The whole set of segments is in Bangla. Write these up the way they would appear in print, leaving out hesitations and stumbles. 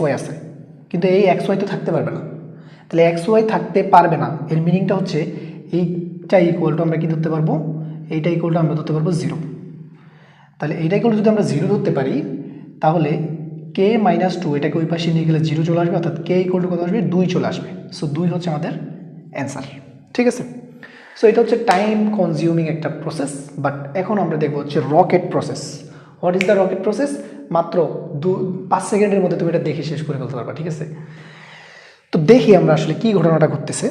ওয়াই আছে, কিন্তু এই এক্স ওয়াই তো থাকতে পারবে না। তাহলে এক্স ওয়াই থাকতে পারবে না, এর মিনিংটা হচ্ছে এইটা ইকুয়াল টু আমরা কী ধরতে পারবো, এইটা ইকুয়াল টু আমরা ধরতে পারবো 0। তাহলে এইটা ইকুয়াল টু যদি আমরা 0 ধরতে পারি, তাহলে কে মাইনাস 2 এটাকে ওই পাশে নিয়ে গেলে 0 চলে আসবে, অর্থাৎ কে ইকুয়াল টু কত আসবে, 2 চলে আসবে। সো 2 হচ্ছে আমাদের অ্যান্সার। ঠিক আছে, সো এটা হচ্ছে টাইম কনজিউমিং একটা প্রসেস। বাট এখন আমরা দেখবো হচ্ছে rocket process. What is the rocket process? মাত্র 5 সেকেন্ডের মধ্যে তুমি এটা দেখে শেষ করে ফেলতে পারবা। ঠিক আছে, তো দেখি আমরা আসলে কি ঘটনাটা ঘটতেছে।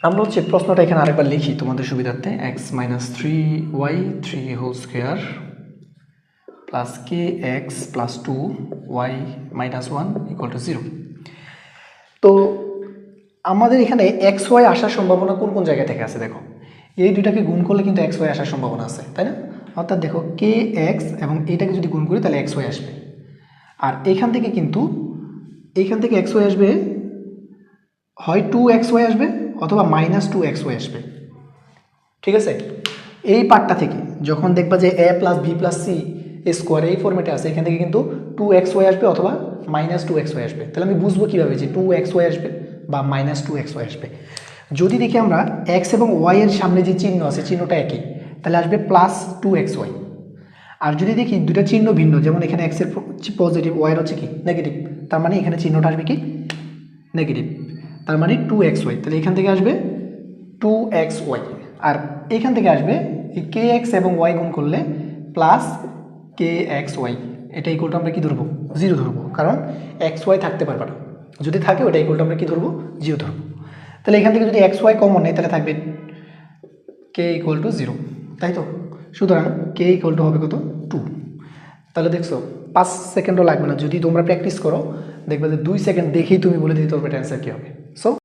আমরা হচ্ছে প্রশ্নটা এখানে আরেকবার লিখি তোমাদের সুবিধার্থে। X minus 3y 3 whole square plus k x plus 2y minus 1 equal to 0। তো আমাদের এখানে এক্স ওয়াই আসার সম্ভাবনা কোন কোন জায়গা থেকে আছে দেখো। এই দুইটাকে গুণ করলে কিন্তু এক্স ওয়াই আসার সম্ভাবনা আছে, তাই না? অর্থাৎ দেখো কে এক্স এবং এইটাকে যদি গুণ করি তাহলে এক্স ওয়াই আসবে। আর এইখান থেকে কিন্তু এইখান থেকে এক্স ওয়াই আসবে, হয় 2xy আসবে অথবা মাইনাস 2xy আসবে। ঠিক আছে, এই পার্টটা থেকে যখন দেখবা যে a plus b plus c square এই ফর্মেটে আছে, এখান থেকে কিন্তু 2xy আসবে অথবা মাইনাস 2xy আসবে। তাহলে আমি বুঝবো কীভাবে যে 2xy আসবে বা মাইনাস 2xy আসবে? যদি দেখি আমরা x এবং y এর সামনে যে চিহ্ন আছে চিহ্নটা একই, তাহলে আসবে প্লাস 2xy। আর যদি দেখি দুটা চিহ্ন ভিন্ন, যেমন এখানে x এর পজিটিভ, y এর হচ্ছে কি নেগেটিভ, তার মানে এখানে চিহ্নটা আসবে কি নেগেটিভ, তার মানে 2xy। তাহলে এখান থেকে আসবে 2xy, আর এখান থেকে আসবে এই কে এক্স এবং ওয়াই গুণ করলে প্লাস কে এক্স ওয়াই। এটা ইকুয়াল টু আমরা কী ধরবো, 0 ধরবো, কারণ এক্স ওয়াই থাকতে পারবে না। যদি থাকে ওটা ইকুয়াল টু আমরা কী ধরবো, 0 ধরবো। তাহলে এখান থেকে যদি এক্স ওয়াই কমন নেই তাহলে থাকবে কে ইকুয়াল টু 0, তাই তো? সুতরাং কে ইকুয়াল টু হবে কত, 2। তাহলে দেখছো 5 সেকেন্ডও লাগবে না, যদি তোমরা প্র্যাকটিস করো দেখবে যে 2 সেকেন্ড দেখেই তুমি বলে দিতে পারবে অ্যান্সার কী হবে। সো